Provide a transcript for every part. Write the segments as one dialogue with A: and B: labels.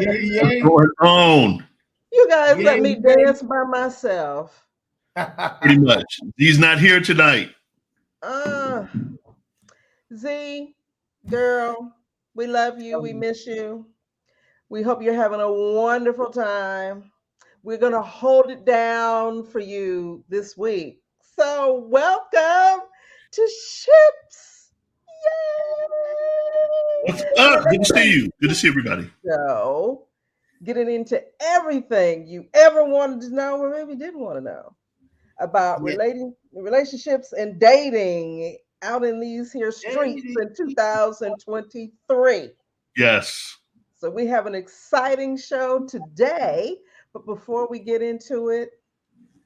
A: What's going on?
B: You guys
C: Yeah,
B: let me dance by myself.
A: Pretty much. He's not here tonight.
B: Uh, Z, girl, we love you. We miss you. We hope you're having a wonderful time. We're going to hold it down for you this week. So, welcome to Ships.
A: What's
B: Yay!
A: up? Good to see you. Good to see everybody.
B: So, getting into everything you ever wanted to know or maybe didn't want to know about
C: yeah.
B: relationships and dating out in these here streets
C: Dating.
B: in 2023.
A: Yes.
B: So we have an exciting show today, but before we get into it,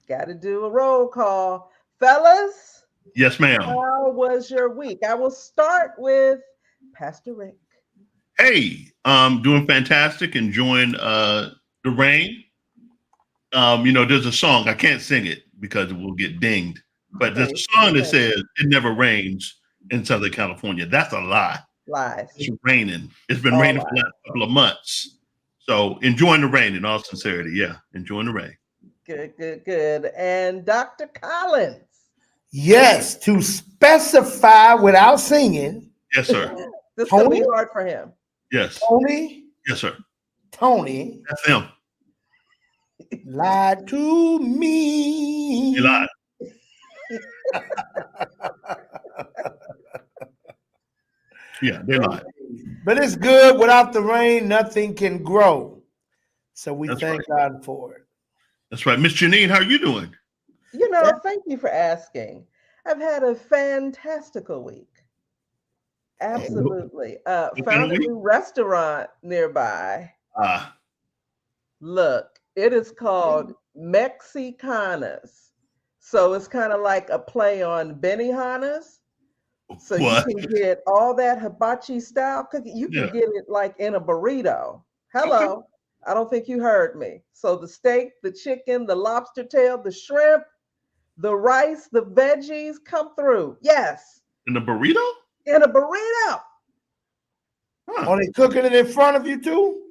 B: got to do a roll call. Fellas,
A: Yes, ma'am.
B: how was your week? I will start with Pastor Rick.
A: Hey, doing fantastic, enjoying the rain. There's a song, I can't sing it because it will get dinged, but there's a song that says it never rains in Southern California. That's a lie.
B: Lies.
A: It's raining. It's been
B: All
A: raining for
B: lies.
A: the last couple of months. So enjoying the rain in all sincerity. Yeah, enjoying the rain.
B: Good, good, good. And Dr. Collins.
C: Yes, to specify without singing,
A: Yes, sir.
B: This is going to
C: Tony,
B: be hard for him.
A: Yes.
C: Tony,
A: Yes, sir.
C: Tony
A: That's him.
C: lied to me.
A: He lied. Yeah, they lied.
C: But it's good. Without the rain, nothing can grow. So we
A: That's
C: thank God for it.
A: That's right. Miss Janine, how are you doing?
B: Thank you for asking. I've had a fantastical week. Absolutely.
A: What kind
B: Found
A: of
B: a
A: week?
B: new restaurant nearby.
A: Ah,
B: Look, it is called Mexicanas. So it's kind of like a play on Benihana's. So you
A: what?
B: can get all that hibachi style cooking. You can
A: Yeah.
B: get it like in a burrito.
A: Okay.
B: Hello. I don't think you heard me. So the steak, the chicken, the lobster tail, the shrimp, the rice, the veggies come through. Yes,
A: In the burrito?
B: in a burrito.
A: Huh.
C: Are they cooking it in front of you too?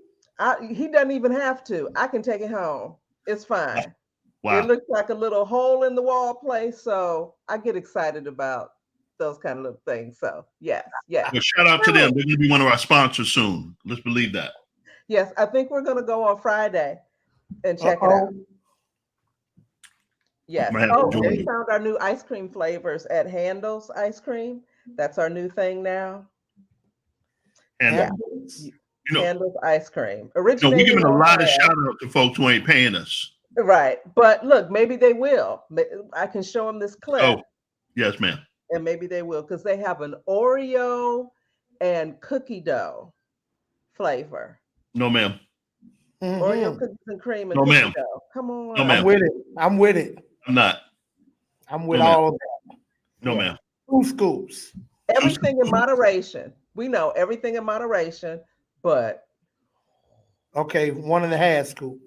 B: He doesn't even have to. I can take it home. It's fine. It
A: Wow.
B: looks like a little hole in the wall place. So I get excited about those kind of little things. So yes, yes.
A: Well, shout out to them. They're going to be one of our sponsors soon. Let's believe that.
B: Yes, I think we're going to go on Friday and check it out. Yes.
A: I'm gonna have to
B: Oh, and
A: join
B: we
A: you.
B: found our new ice cream flavors at Handel's Ice Cream. That's our new thing now.
A: And
B: Yeah.
A: you know,
B: Handel's Ice Cream.
A: we're
B: Originated
A: giving
B: in
A: a lot of
B: Ohio.
A: shout out to folks who ain't paying us.
B: Right. But look, maybe they will. I can show them this clip
A: Oh, yes, ma'am.
B: and maybe they will because they have an Oreo and cookie dough flavor.
A: No, ma'am.
B: Oreo cookies and cream and
A: No,
B: cookie
A: ma'am.
B: dough. Come
A: No,
B: on.
A: ma'am.
C: I'm with it. I'm with it.
A: I'm not.
C: I'm with
A: No, ma'am.
C: all of that.
A: No,
B: Yeah.
A: ma'am.
C: 2 scoops.
B: Everything in moderation. We know everything in moderation, but
C: Okay, 1.5 scoop.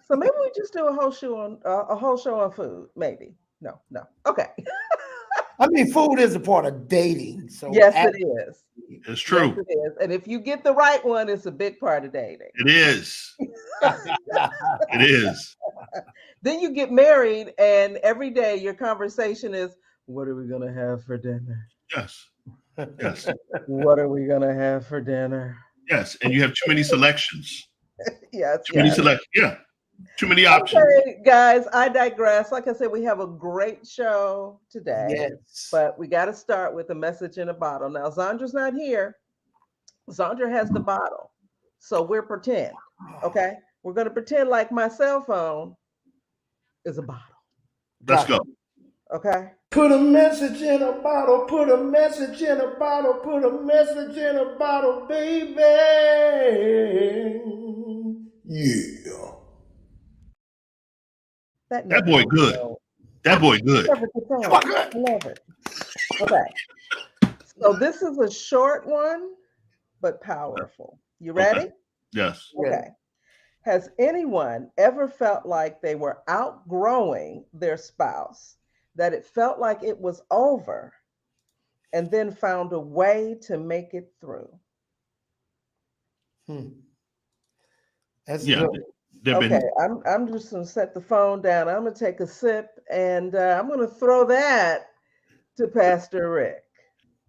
B: so maybe we just do a whole show on food. Maybe. No. Okay.
C: I mean, food is a part of dating. So
B: Yes, it is.
A: It's
B: Yes,
A: true.
B: it is. And if you get the right one, it's a big part of dating.
A: It is. It is.
B: Then you get married, and every day your conversation is, what are we going to have for dinner?
A: Yes. Yes.
B: What are we going to have for dinner?
A: Yes. And you have too many selections.
B: Yes,
A: Too many
B: yes.
A: selections. Yeah. Too many options.
B: Okay, guys, I digress. Like I said, we have a great show today,
C: yes.
B: but we got to start with a message in a bottle. Now, Zondra's not here. Zandra has the bottle. So we're pretend. Okay. We're going to pretend like my cell phone is a bottle.
A: Let's go.
B: Okay.
C: Put a message in a bottle, put a message in a bottle, put a message in a bottle, baby. Yeah.
A: That boy good. That boy good.
B: I love it. Okay. So this is a short one, but powerful. You ready?
A: Okay. Yes.
B: Okay. Has anyone ever felt like they were outgrowing their spouse, that it felt like it was over, and then found a way to make it through?
C: That's
A: Yeah,
C: good.
A: they've
B: Okay,
A: been
B: I'm just gonna set the phone down. I'm gonna take a sip, and I'm gonna throw that to Pastor Rick.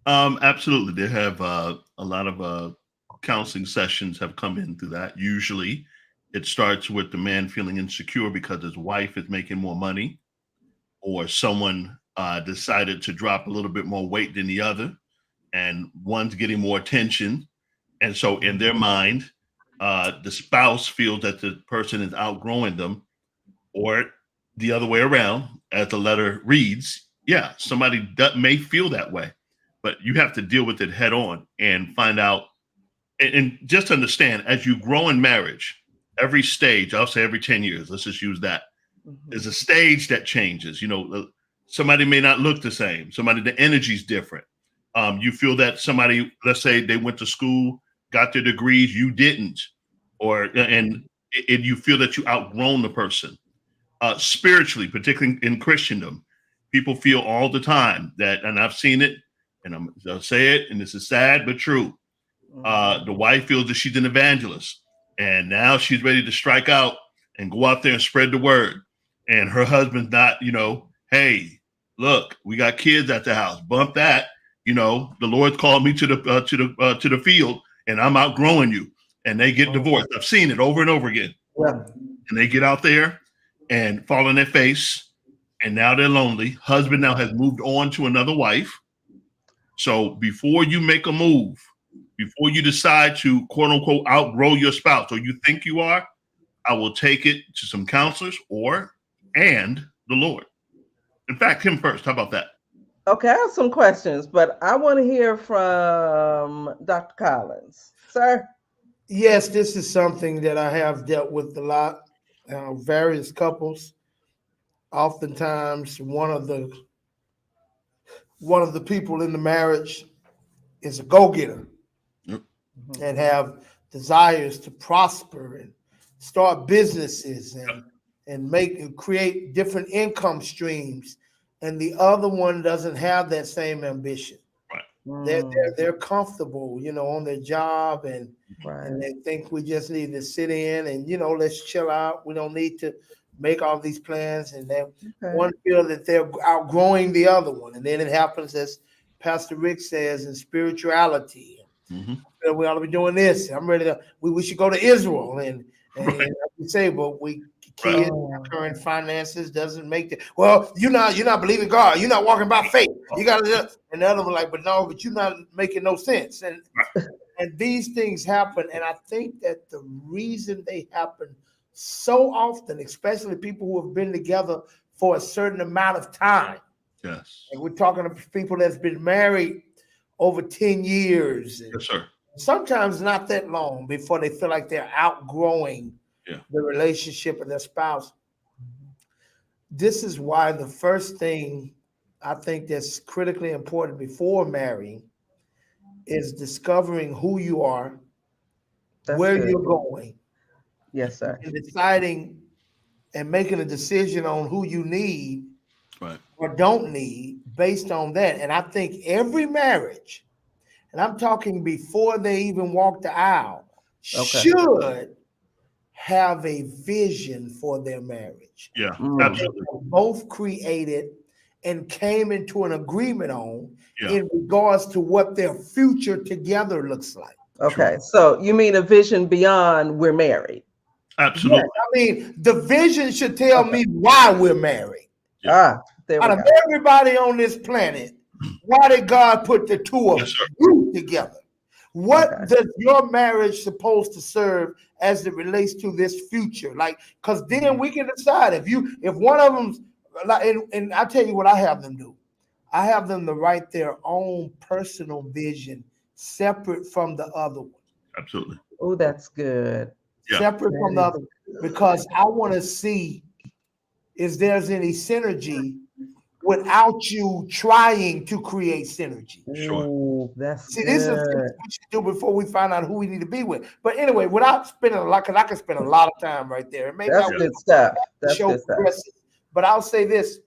A: absolutely. They have a lot of counseling sessions have come in through that. Usually, it starts with the man feeling insecure because his wife is making more money, or someone decided to drop a little bit more weight than the other, and one's getting more attention. And so, in their mind, the spouse feels that the person is outgrowing them, or the other way around, as the letter reads. Yeah, somebody may feel that way, but you have to deal with it head on and find out. And just understand, as you grow in marriage, every stage, I'll say every 10 years, let's just use that,
B: Mhm.
A: there's a stage that changes. Somebody may not look the same. Somebody, the energy's different. You feel that somebody, let's say they went to school, got their degrees, you didn't, or and you feel that you outgrown the person. Spiritually, particularly in Christendom, people feel all the time that, and I've seen it, and I'll say it, and this is sad but true. The wife feels that she's an evangelist, and now she's ready to strike out and go out there and spread the word. And her husband's not, hey, look, we got kids at the house. Bump that. The Lord called me to the field, and I'm outgrowing you. And they get divorced. I've seen it over and over again.
C: Yeah.
A: And they get out there and fall on their face, and now they're lonely. Husband now has moved on to another wife. So before you make a move, before you decide to quote unquote outgrow your spouse, or you think you are, I will take it to some counselors and the Lord. In fact, him first. How about that?
B: Okay, I have some questions, but I want to hear from Dr. Collins. Sir?
C: Yes, this is something that I have dealt with a lot. Various couples. Oftentimes, one of the people in the marriage is a go-getter
A: Yep.
C: and have desires to prosper and start businesses and make and create different income streams, and the other one doesn't have that same ambition.
A: Right.
C: They're comfortable, on their job, and
B: Right.
C: they think we just need to sit in and let's chill out. We don't need to make all these plans, and then
B: Okay.
C: one feel that they're outgrowing the other one, and then it happens as Pastor Rick says in spirituality.
A: Mm-hmm.
C: We ought to be doing this. I'm ready to. We should go to Israel, and
A: Right.
C: like you say, but we
A: Right.
C: kids, current finances doesn't make it. Well, you're not believing God. You're not walking by faith. You got to. And the other one like, but no, but you're not making no sense. And these things happen, and I think that the reason they happen so often, especially people who have been together for a certain amount of time.
A: Yes.
C: And we're talking to people that's been married over 10 years.
A: Yes, sir.
C: Sometimes not that long before they feel like they're outgrowing
A: Yeah.
C: the relationship with their spouse. This is why the first thing I think that's critically important before marrying is discovering who you are,
B: That's
C: where
B: good.
C: you're going,
B: Yes, sir.
C: and deciding and making a decision on who you need
A: Right.
C: or don't need based on that. And I think every marriage, and I'm talking before they even walk the aisle,
B: Okay.
C: should have a vision for their marriage.
A: Yeah.
B: Mm.
A: Absolutely.
C: Both created and came into an agreement on
A: Yeah.
C: in regards to what their future together looks like.
B: Okay. So you mean a vision beyond we're married?
A: Absolutely.
C: Yes, I mean, the vision should tell me why we're married.
B: Ah, there we
C: Out of
B: go.
C: everybody on this planet, why did God put the two of
A: Yes, sir.
C: you together? What
B: Okay.
C: does your marriage supposed to serve as it relates to this future? Like, because then we can decide if one of them's like, and I tell you what I have them do. I have them to write their own personal vision separate from the other one.
A: Absolutely.
B: Oh, that's good.
A: Yeah.
C: Separate from the
B: That
C: other, because I want to see if there's any synergy without you trying to create synergy.
A: Sure.
B: Ooh, that's
C: See, this is
B: good.
C: what we should do before we find out who we need to be with. But anyway, without spending a lot, because I can spend a lot of time right there. And maybe
B: That's
C: I
B: good stuff.
C: will
B: That's
C: show
B: good stuff.
C: progresses. But I'll say this.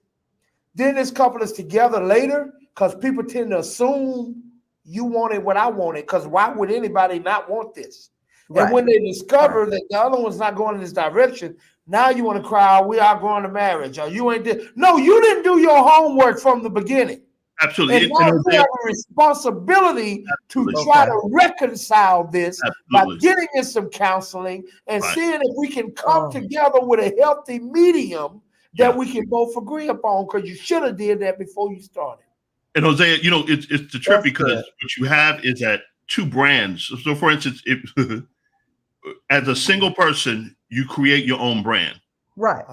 C: Then this couple is together later, because people tend to assume you wanted what I wanted, because why would anybody not want this? And when they discover that the other one's not going in this direction, now you want to cry, we are going to marriage, or you ain't did. No, you didn't do your homework from the beginning.
A: Absolutely.
C: And now you have a responsibility to try to reconcile this by getting in some counseling and seeing if we can come together with a healthy medium that we can both agree upon, because you should have did that before you started.
A: And Hosea, you know, it's the trip because what you have is that two brands. So for instance, if as a single person, you create your own brand.
B: Right.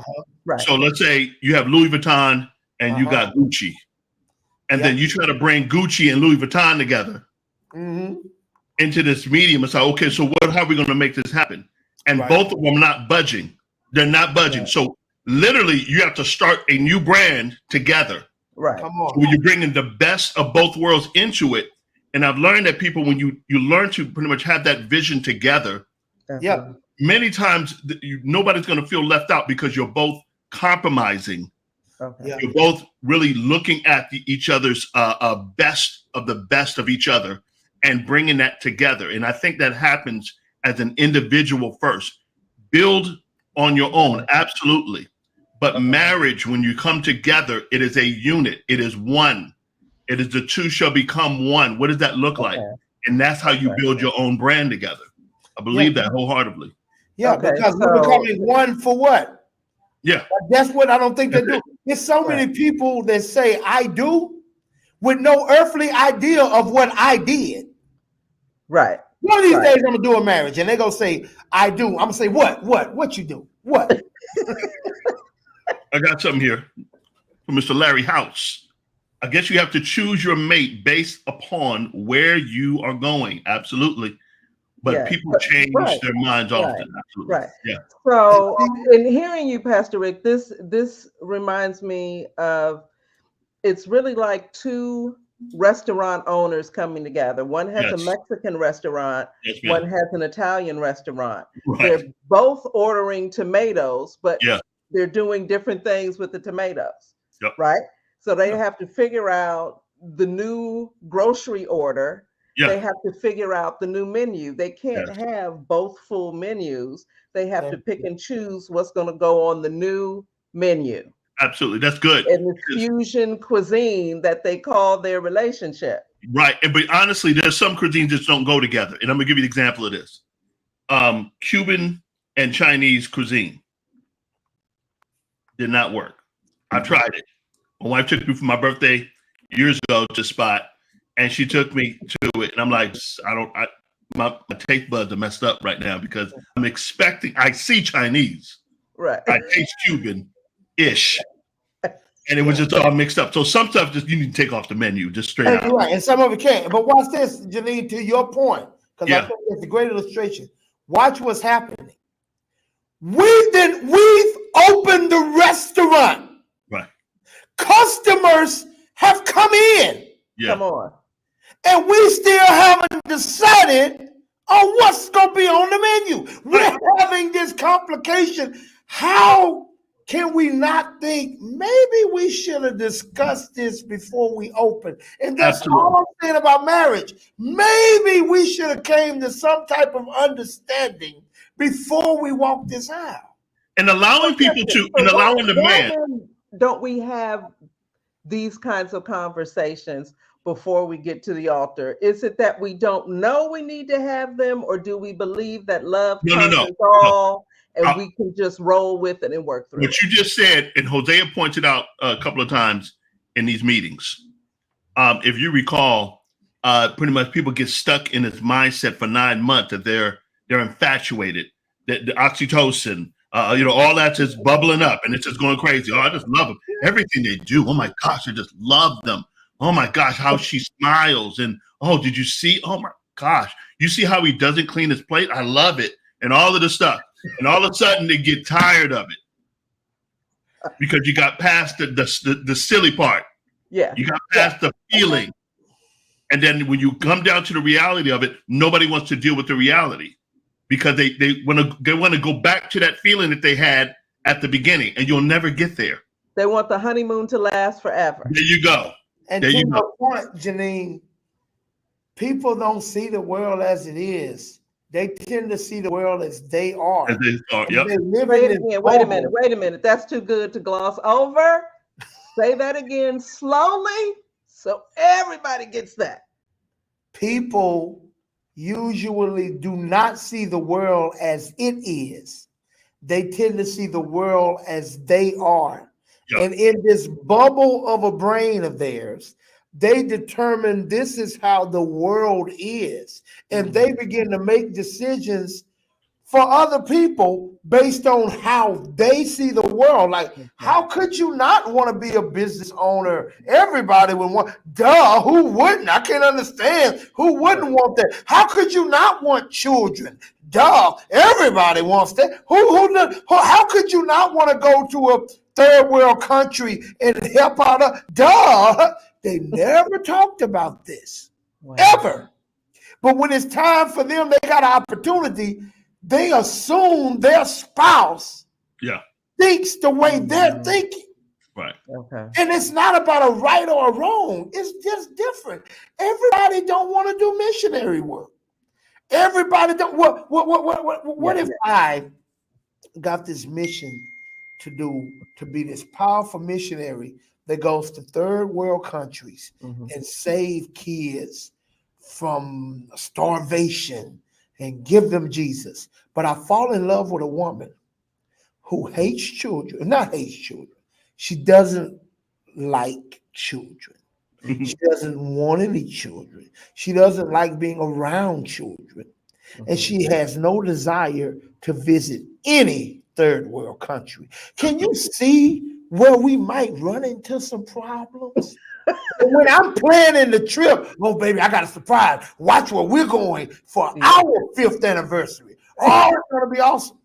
B: Right.
A: So let's say you have Louis Vuitton and you got Gucci. And then you try to bring Gucci and Louis Vuitton together into this medium and say, okay, so how are we going to make this happen? And both of them not budging. They're not budging. So literally, you have to start a new brand together.
B: Right.
C: Come on.
A: Where you're bringing the best of both worlds into it. And I've learned that people, when you learn to pretty much have that vision together, many times nobody's going to feel left out because you're both compromising. You're both really looking at each other's best of each other and bringing that together. And I think that happens as an individual first. Build on your own, absolutely. But marriage, when you come together, it is a unit. It is one. It is the two shall become one. What does that look like? And that's how you build your own brand together. I believe that wholeheartedly.
C: Yeah, because we're becoming one for what?
A: Yeah.
C: That's what I don't think they do. There's so many people that say I do with no earthly idea of what I did.
B: Right.
C: One of these days I'm gonna do a marriage and they're gonna say I do. I'm gonna say what you do? What?
A: I got something here from Mr. Larry House. I guess you have to choose your mate based upon where you are going. Absolutely. But people change their minds often. Absolutely.
B: Right.
A: Yeah.
B: So in hearing you, Pastor Rick, this reminds me of, it's really like two restaurant owners coming together. One has a Mexican restaurant, one has an Italian restaurant. They're both ordering tomatoes, but they're doing different things with the tomatoes. Right? So they have to figure out the new grocery order. They have to figure out the new menu. They can't have both full menus. They have to pick and choose what's going to go on the new menu.
A: Absolutely. That's good.
B: And the fusion cuisine that they call their relationship.
A: Right. But honestly, there's some cuisines that don't go together. And I'm going to give you an example of this. Cuban and Chinese cuisine did not work. I tried it. My wife took me for my birthday years ago to a spot, and she took me to it. And I'm like, my taste buds are messed up right now because I'm expecting, I see Chinese.
B: Right.
A: I taste Cuban-ish. And it was just all mixed up. So some stuff just you need to take off the menu, just straight out.
C: Right, and some of it can't. But watch this, Janine, to your point, because I think it's a great illustration. Watch what's happening. We've opened the restaurant.
A: Right.
C: Customers have come in.
A: Yeah.
B: Come on.
C: And we still haven't decided on what's going to be on the menu. We're having this complication. How can we not think maybe we should have discussed this before we open? And that's all I'm saying about marriage. Maybe we should have came to some type of understanding before we walk this aisle.
A: And allowing people to, and allowing the man.
B: Don't we have these kinds of conversations before we get to the altar? Is it that we don't know we need to have them, or do we believe that love conquers all? And we can just roll with it and work through
A: what you just said, and Hosea pointed out a couple of times in these meetings. If you recall, pretty much people get stuck in this mindset for 9 months that they're infatuated, that the oxytocin, all that's just bubbling up and it's just going crazy. Oh, I just love them. Everything they do. Oh my gosh, I just love them. Oh my gosh, how she smiles. And oh, did you see? Oh my gosh, you see how he doesn't clean his plate? I love it. And all of the stuff. And all of a sudden they get tired of it because you got past the silly part.
B: Yeah.
A: You got past the feeling. And then when you come down to the reality of it, nobody wants to deal with the reality because they want to go back to that feeling that they had at the beginning, and you'll never get there.
B: They want the honeymoon to last forever.
A: There you go.
C: And
A: there
C: to
A: you
C: your point, Janine, people don't see the world as it is. They tend to see the world as they are.
A: As they are,
C: And
A: yep.
C: they live
B: Say
C: in
B: it
C: this
B: again. Wait a
C: bubble.
B: minute. Wait a minute. That's too good to gloss over. Say that again slowly so everybody gets that.
C: People usually do not see the world as it is. They tend to see the world as they are.
A: Yep.
C: And in this bubble of a brain of theirs, they determine this is how the world is. And they begin to make decisions for other people based on how they see the world. Like, how could you not want to be a business owner? Everybody would want. Duh, who wouldn't? I can't understand. Who wouldn't want that? How could you not want children? Duh, everybody wants that. How could you not want to go to a third world country and help out? Duh, they never talked about this, ever. But when it's time for them, they got an opportunity. They assume their spouse thinks the way they're thinking.
A: Right.
B: Okay.
C: And it's not about a right or a wrong. It's just different. Everybody don't want to do missionary work. Everybody don't. What if I got this mission to be this powerful missionary that goes to third world countries and save kids from starvation and give them Jesus. But I fall in love with a woman who hates children, not hates children. She doesn't like children. She doesn't want any children. She doesn't like being around children. And she has no desire to visit any third world country. Can you see where we might run into some problems? When I'm planning the trip, oh baby, I got a surprise. Watch where we're going for our 5th anniversary. Oh, it's gonna be awesome.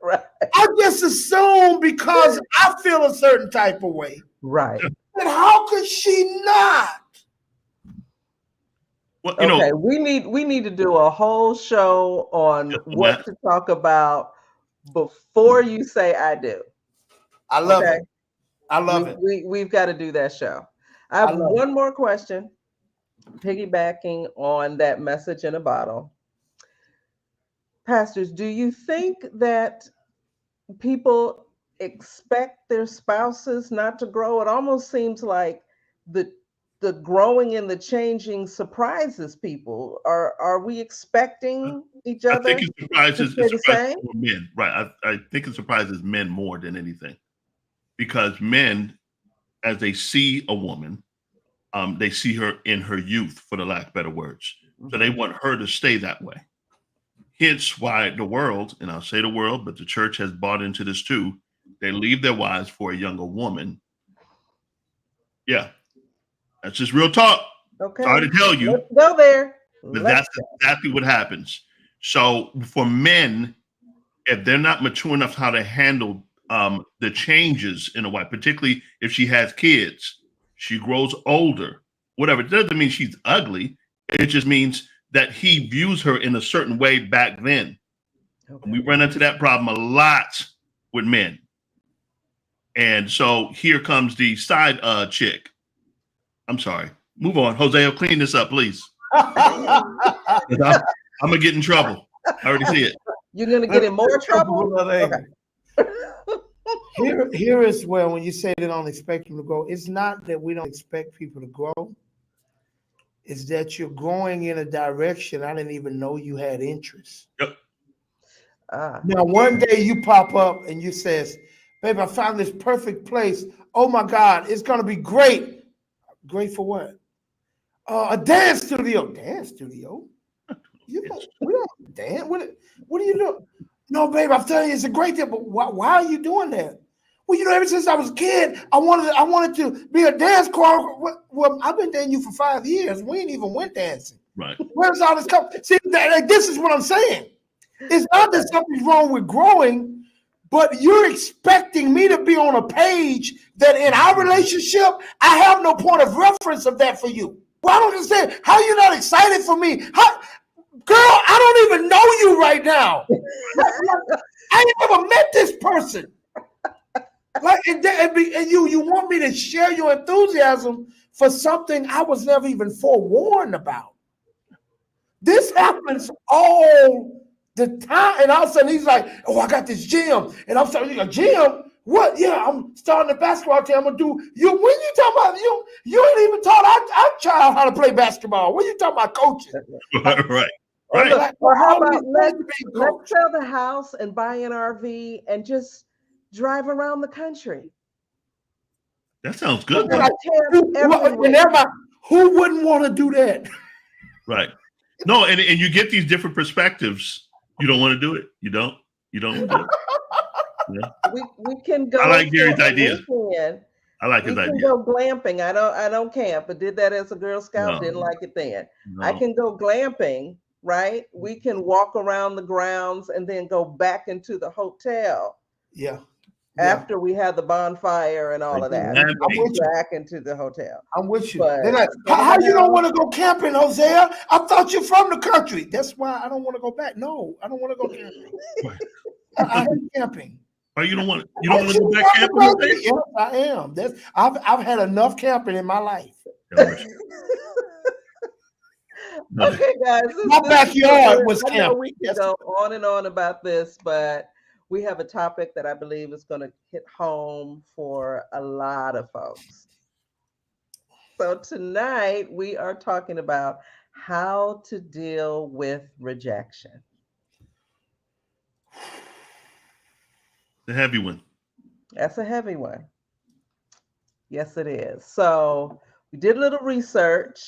B: Right.
C: I just assume because I feel a certain type of way.
B: Right.
C: And how could she not?
A: Well,
B: Okay, we need to do a whole show on what to talk about before you say I do.
C: I love it. I love it.
B: We've got to do that show. I have one more question, piggybacking on that message in a bottle. Pastors, do you think that people expect their spouses not to grow? It almost seems like the growing and the changing surprises people. Are we expecting each other?
A: I think it surprises
B: more
A: men, right? I think it surprises men more than anything, because men, as they see a woman, they see her in her youth, for the lack of better words. So they want her to stay that way. Hence why the world, and I'll say the world, but the church has bought into this too, they leave their wives for a younger woman. Yeah. That's just real talk.
B: Okay.
A: Sorry to tell you.
B: Let's go there.
A: But that's exactly what happens. So for men, if they're not mature enough how to handle the changes in a wife, particularly if she has kids, she grows older, whatever. It doesn't mean she's ugly. It just means that he views her in a certain way back then. Okay. We run into that problem a lot with men. And so here comes the side chick. I'm sorry. Move on. Jose, clean this up, please. I'm going to get in trouble. I already see it.
B: You're going to get in more trouble? Okay.
C: Here is where, when you say they don't expect them to grow, it's not that we don't expect people to grow. It's that you're growing in a direction I didn't even know you had interest.
A: Yep.
C: Now, one day you pop up and you says, babe, I found this perfect place. Oh my God, it's going to be great. Great for what? A dance studio. Dance studio? We don't dance. What are you doing? No, babe, I'm telling you, it's a great thing. But why are you doing that? Well, ever since I was a kid, I wanted to be a dance choreographer. Well, I've been dating you for 5 years. We ain't even went dancing.
A: Right.
C: Where's all this come? See, this is what I'm saying. It's not that something's wrong with growing, but you're expecting me to be on a page that in our relationship, I have no point of reference of that for you. Well, I don't understand. How are you not excited for me? Girl, I don't even know you right now. I ain't never met this person. Like, and you want me to share your enthusiasm for something I was never even forewarned about. This happens all the time. And all of a sudden he's like, oh, I got this gym. And I'm starting a gym. What? Yeah, I'm starting a basketball team. I'm gonna do you when you talking about you ain't even taught our child how to play basketball. What you talking about coaching?
A: Right.
B: Or,
A: Right.
B: look, or how about let's
C: coach.
B: sell the house and buy an RV and just drive around the country.
A: That sounds good.
B: We're gonna camp everywhere.
C: Who wouldn't want to do that?
A: Right. No, and you get these different perspectives. You don't want to do it. You don't want to do it. Yeah.
B: We can go.
A: I like Gary's idea. I like
B: we
A: his
B: can
A: idea.
B: go glamping. I don't camp, but did that as a Girl Scout.
A: No.
B: Didn't like it then.
A: No.
B: I can go glamping, right? We can walk around the grounds and then go back into the hotel.
C: Yeah.
B: After we had the bonfire and all of that,
C: I'm with you.
B: Back into the hotel.
C: I'm with you.
B: But,
C: how you don't want to go camping, Hosea? I thought you're from the country. That's why I don't want to go back. No, I don't want to go camping. I hate camping.
A: Oh, you don't want to go back camping?
C: Yes, I am. I've had enough camping in my life.
B: Okay, guys.
C: My backyard was camping.
B: I know we can go on and on about this, but we have a topic that I believe is going to hit home for a lot of folks. So tonight we are talking about how to deal with rejection.
A: The heavy one.
B: That's a heavy one. Yes, it is. So we did a little research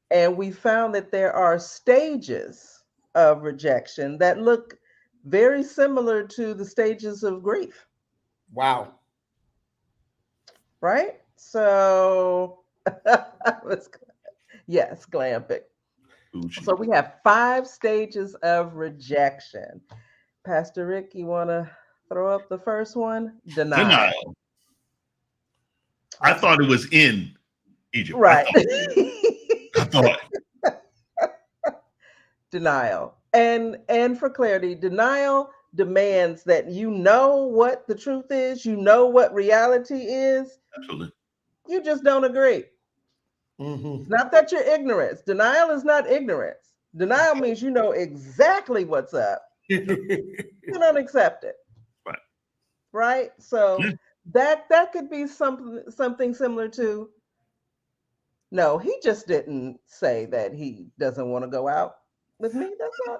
B: and we found that there are stages of rejection that look very similar to the stages of grief.
C: Wow.
B: Right? So, yes, glamping. So we have 5 stages of rejection. Pastor Rick, you want to throw up the first one? Denial.
A: I thought it was in Egypt.
B: Right.
A: I thought.
B: Denial. And for clarity, denial demands that you know what the truth is, you know what reality is.
A: Absolutely.
B: You just don't agree.
C: Mm-hmm.
B: It's not that you're ignorant. Denial is not ignorance. Denial means you know exactly what's up. You don't accept it.
A: Right.
B: Right? So that could be something similar to, no, he just didn't say that he doesn't want to go out with me. That's not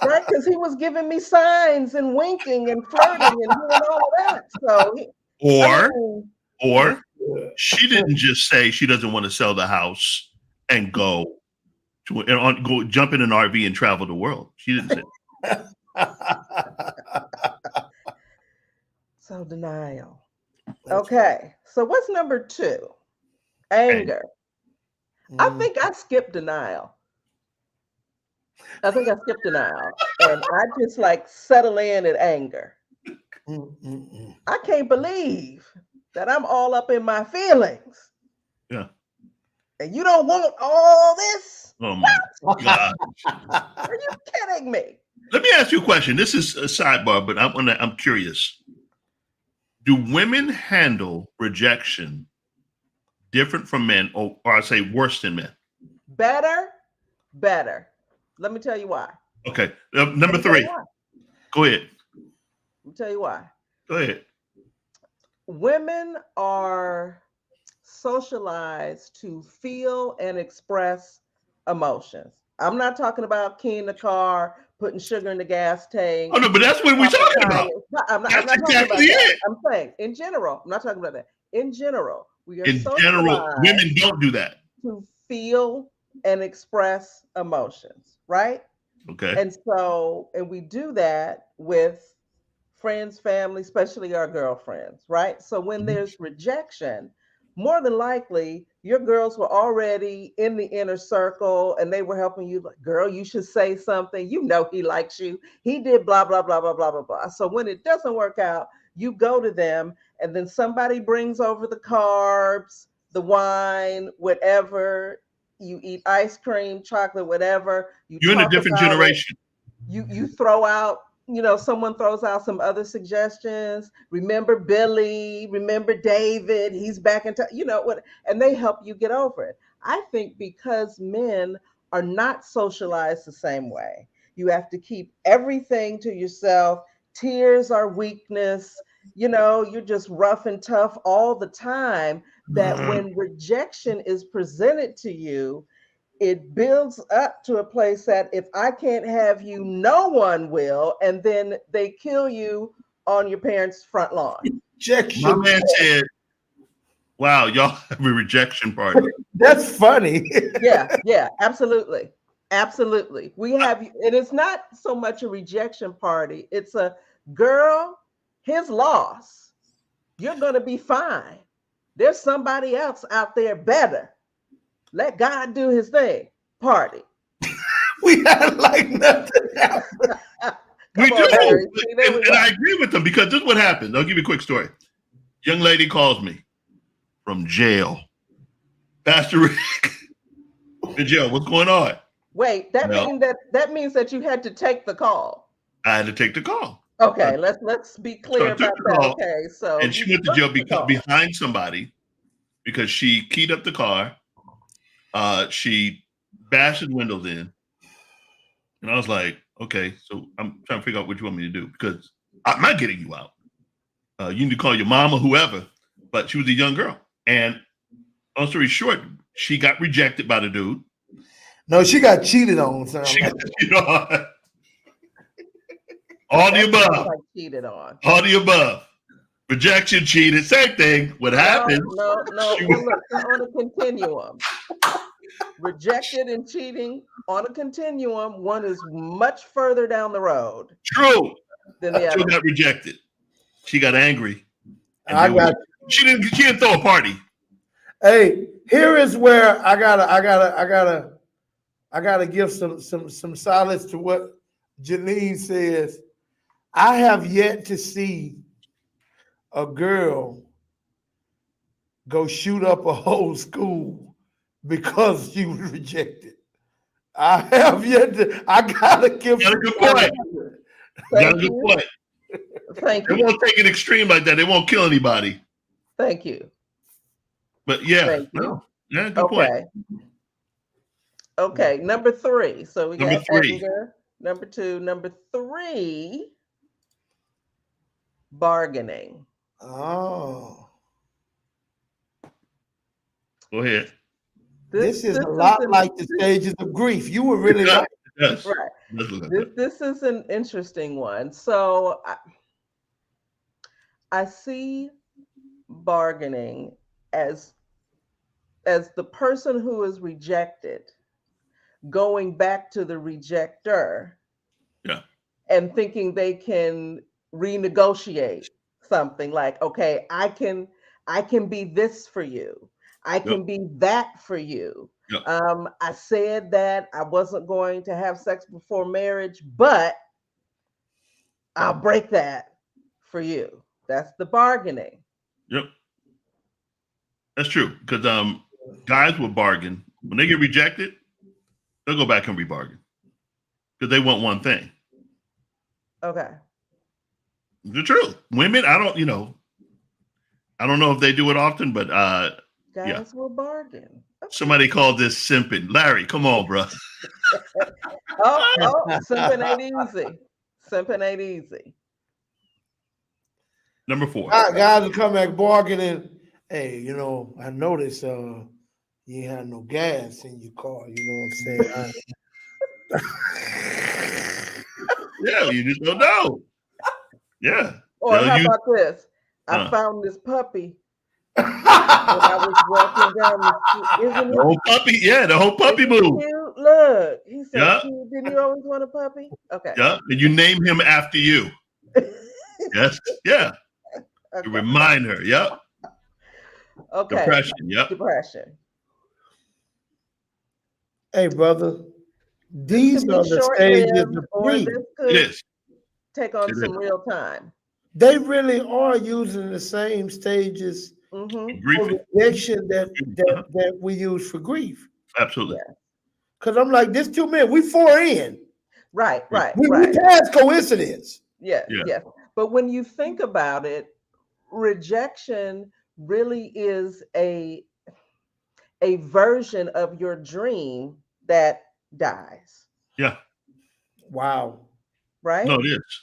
B: right, because he was giving me signs and winking and flirting and doing all of that. So
A: or she didn't just say she doesn't want to sell the house and go jump in an RV and travel the world. She didn't say
B: So denial. Okay. So what's number 2? Anger. I think I skipped denial. And I just like settle in at anger. I can't believe that I'm all up in my feelings.
A: Yeah.
B: And you don't want all this?
A: Oh my God.
B: Are you kidding me?
A: Let me ask you a question. This is a sidebar, but I'm curious. Do women handle rejection different from men, or I say worse than men?
B: Better. Let me tell you why.
A: Okay. Number 3. Go ahead.
B: Let me tell you why.
A: Go ahead.
B: Women are socialized to feel and express emotions. I'm not talking about keying the car, putting sugar in the gas tank.
A: Oh no, but that's what we're talking about.
B: I'm not
A: that's
B: talking
A: exactly
B: about that.
A: it.
B: I'm saying in general. I'm not talking about that. In general, we are
A: in general, women don't do that.
B: To feel and express emotions, right?
A: Okay.
B: And we do that with friends, family, especially our girlfriends, right? So when there's rejection, more than likely your girls were already in the inner circle and they were helping you, like, girl, you should say something. You know he likes you. He did blah, blah, blah, blah, blah, blah, blah. So when it doesn't work out, you go to them and then somebody brings over the carbs, the wine, whatever. You eat ice cream, chocolate, whatever.
A: You're in a different generation.
B: You throw out someone throws out some other suggestions. Remember Billy, remember David, he's back in touch, what, and they help you get over it. I think because men are not socialized the same way. You have to keep everything to yourself. Tears are weakness. You're just rough and tough all the time. That when rejection is presented to you, it builds up to a place that if I can't have you, no one will. And then they kill you on your parents' front lawn.
A: My man said, wow, y'all have a rejection party.
C: That's funny.
B: Yeah, absolutely. Absolutely. We have, and it's not so much a rejection party. It's a girl, his loss. You're going to be fine. There's somebody else out there better. Let God do his thing. Party.
C: We had like nothing else.
A: We do. And I agree with them because this is what happened. I'll give you a quick story. Young lady calls me from jail. Pastor Rick, in jail. What's going on?
B: Wait, that means that you had to take the call.
A: I had to take the call.
B: Okay, let's be clear about that. Okay, so
A: and she went to jail behind somebody because she keyed up the car. She bashed the windows in, and I was like, "Okay, so I'm trying to figure out what you want me to do because I'm not getting you out. You need to call your mom or whoever." But she was a young girl, and long story short, she got rejected by the dude.
C: No, she got cheated on.
A: She got cheated on. All the above.
B: Cheated on.
A: All the above. Rejection, cheated, same thing. What happened?
B: No. Look, on a continuum. Rejected and cheating on a continuum. One is much further down the road.
A: True.
B: Than the other.
A: She got rejected. She got angry. She didn't throw a party.
C: Hey, here is where I gotta give some solace to what Janine says. I have yet to see a girl go shoot up a whole school because she was rejected. I have yet to. I gotta give.
A: Got a good point. Got a good point.
B: Thank you.
A: They won't take an extreme like that. They won't kill anybody.
B: Thank you.
A: But yeah, good point.
B: Okay, number 3. So we got
A: 3.
B: Anger. Number 2. Number 3. Bargaining.
C: Oh.
A: Go ahead.
C: This is a lot like the stages of grief. You were really right.
A: Yes.
B: Right. This is an interesting one. So I see bargaining as the person who is rejected going back to the rejector and thinking they can renegotiate something like, okay, I can be this for you. I can be that for you. I said that I wasn't going to have sex before marriage, but I'll break that for you. That's the bargaining.
A: Yep. That's true. Because guys will bargain. When they get rejected, they'll go back and rebargain. Because they want one thing.
B: Okay.
A: The truth. Women, I don't know if they do it often, but
B: guys will bargain. Okay.
A: Somebody called this simping. Larry, come on, bro.
B: Simping ain't easy. Simping ain't easy.
A: Number 4.
C: Guys will come back bargaining. Hey, I noticed you ain't had no gas in your car. You know what I'm saying?
A: Yeah, you just don't know. Yeah.
B: Or how about this? I found this puppy. When I was walking down the street. Isn't
A: the whole puppy, the whole puppy move.
B: Cute? Look, he said, didn't you always want a puppy? Okay.
A: Yeah, and you name him after you. Yes, yeah. Okay. To remind her, yep.
B: Okay.
A: Depression, yep.
B: Depression.
C: Hey, brother, these are the stages of grief.
A: Yes.
B: Take on some real time.
C: They really are using the same stages for rejection that we use for grief.
A: Absolutely.
C: Because I'm like, this 2 men, we 4 in.
B: Right, right,
C: We
B: right.
C: pass coincidence.
B: Yes,
A: Yeah.
B: yes. But when you think about it, rejection really is a version of your dream that dies,
A: Yeah.
C: Wow.
B: right?
A: No, it is.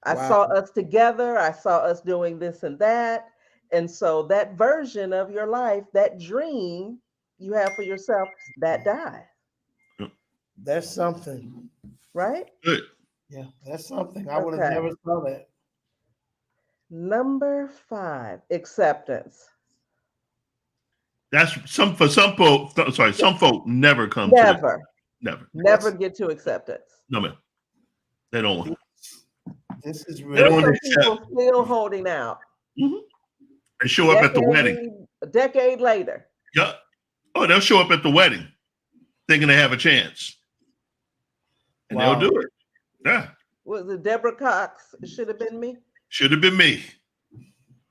B: I
C: Wow.
B: saw us together, I saw us doing this and that. And so that version of your life, that dream you have for yourself, that dies,
C: That's something.
B: right?
A: Good.
C: Yeah, that's something. I would have
B: Okay.
C: never saw that.
B: Number 5, acceptance.
A: That's some for some folk. Sorry,
B: Yeah,
A: some folk never come to the
B: never,
A: never.
B: never
C: That's,
B: get to acceptance.
A: No man, they don't want.
C: this is
A: They don't
B: There's
A: want
C: really
A: to
B: some
A: accept.
B: people still holding out.
A: Mhm. They show up at the wedding.
B: A decade later.
A: Yeah. Oh, they'll show up at the wedding, thinking they have a chance, and they'll
C: wow.
A: do it. Yeah.
B: Was it Deborah Cox? It should have been me.
A: Should have been me.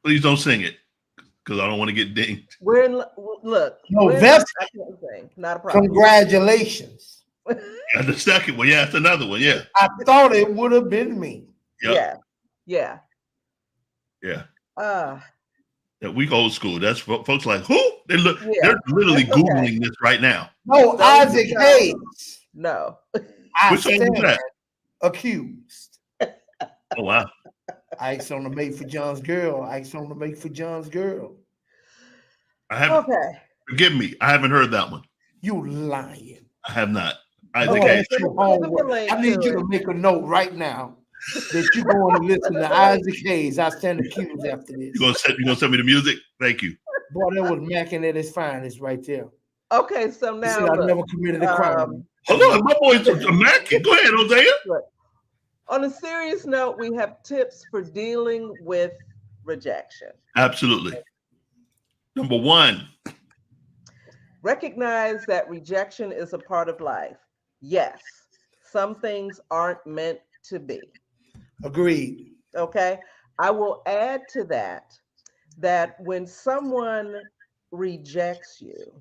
A: Please don't sing it, because I don't want to get dinged.
B: We're in, look,
C: No,
B: we're in,
C: that's
B: I can't sing. Not a problem.
C: congratulations.
A: Yeah, the second one. Yeah, that's another one. Yeah.
C: I thought it would have been me.
A: Yeah.
B: Yeah.
A: Yeah.
B: Uh,
A: That week old school. That's folks like who? They're
B: yeah.
A: literally
B: That's okay.
A: googling this right now.
C: No,
B: Don't
C: Isaac
B: know.
C: Hayes.
B: No.
C: I
A: Which song was
C: stand
A: that?
C: accused.
A: Oh wow.
C: Ike's on the Made for John's girl. Ike's on the Made for John's girl.
A: I haven't.
B: Okay.
A: Forgive me. I haven't heard that one.
C: You lying.
A: I have not.
C: Oh,
A: Isaac Hayes.
C: that's your
B: Give me the
C: homework.
B: link
C: I need
B: to
C: you to
B: it.
C: make a note right now that you're going to listen to Isaac Hayes. I stand accused after this.
A: You gonna send me the music? Thank you.
C: Boy, that was macking at his finest right there.
B: Okay, so
C: He
B: now
C: said, I
B: look,
C: never committed a crime.
A: Hold on, my boy's a Mac. Go ahead, Hosea.
B: look. On a serious note, we have tips for dealing with rejection.
A: Absolutely. Number one.
B: Recognize that rejection is a part of life. Yes, some things aren't meant to be.
C: Agreed.
B: Okay. I will add to that when someone rejects you,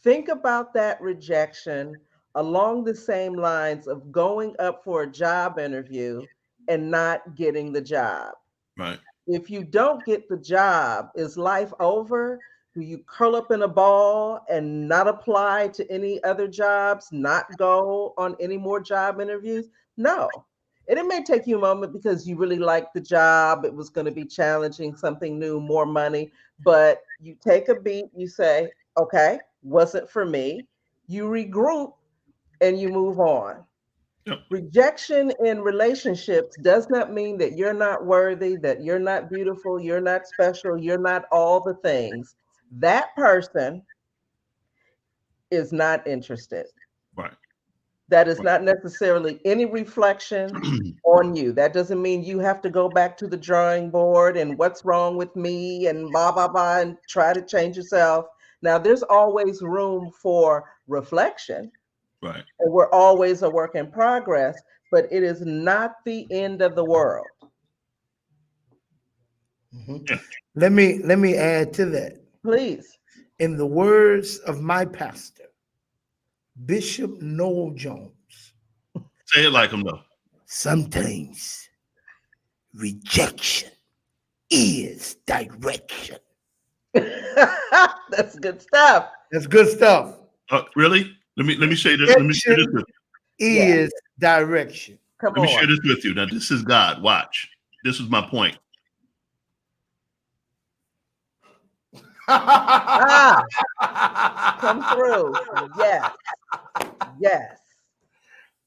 B: think about that rejection along the same lines of going up for a job interview and not getting the job.
A: Right.
B: If you don't get the job, is life over? Do you curl up in a ball and not apply to any other jobs, not go on any more job interviews? No. And it may take you a moment because you really like the job. It was going to be challenging, something new, more money. But you take a beat, you say, okay, wasn't for me. You regroup and you move on.
A: Yep.
B: Rejection in relationships does not mean that you're not worthy, that you're not beautiful, you're not special, you're not all the things. That person is not interested.
A: Right.
B: That is not necessarily any reflection on you. That doesn't mean you have to go back to the drawing board and what's wrong with me and blah, blah, blah, and try to change yourself. Now, there's always room for reflection.
A: Right.
B: And we're always a work in progress, but it is not the end of the world.
C: Mm-hmm. Let me add to that.
B: Please.
C: In the words of my pastor, Bishop Noel Jones,
A: Say it like him though.
C: sometimes rejection is direction.
B: That's good stuff.
C: That's good stuff.
A: Really? Let me say this. Let me share this with
C: Is direction.
B: Come
A: Let me share
B: on.
A: this with you. Now, this is God. Watch. This is my point.
B: Ah, come through. Yes. Yes.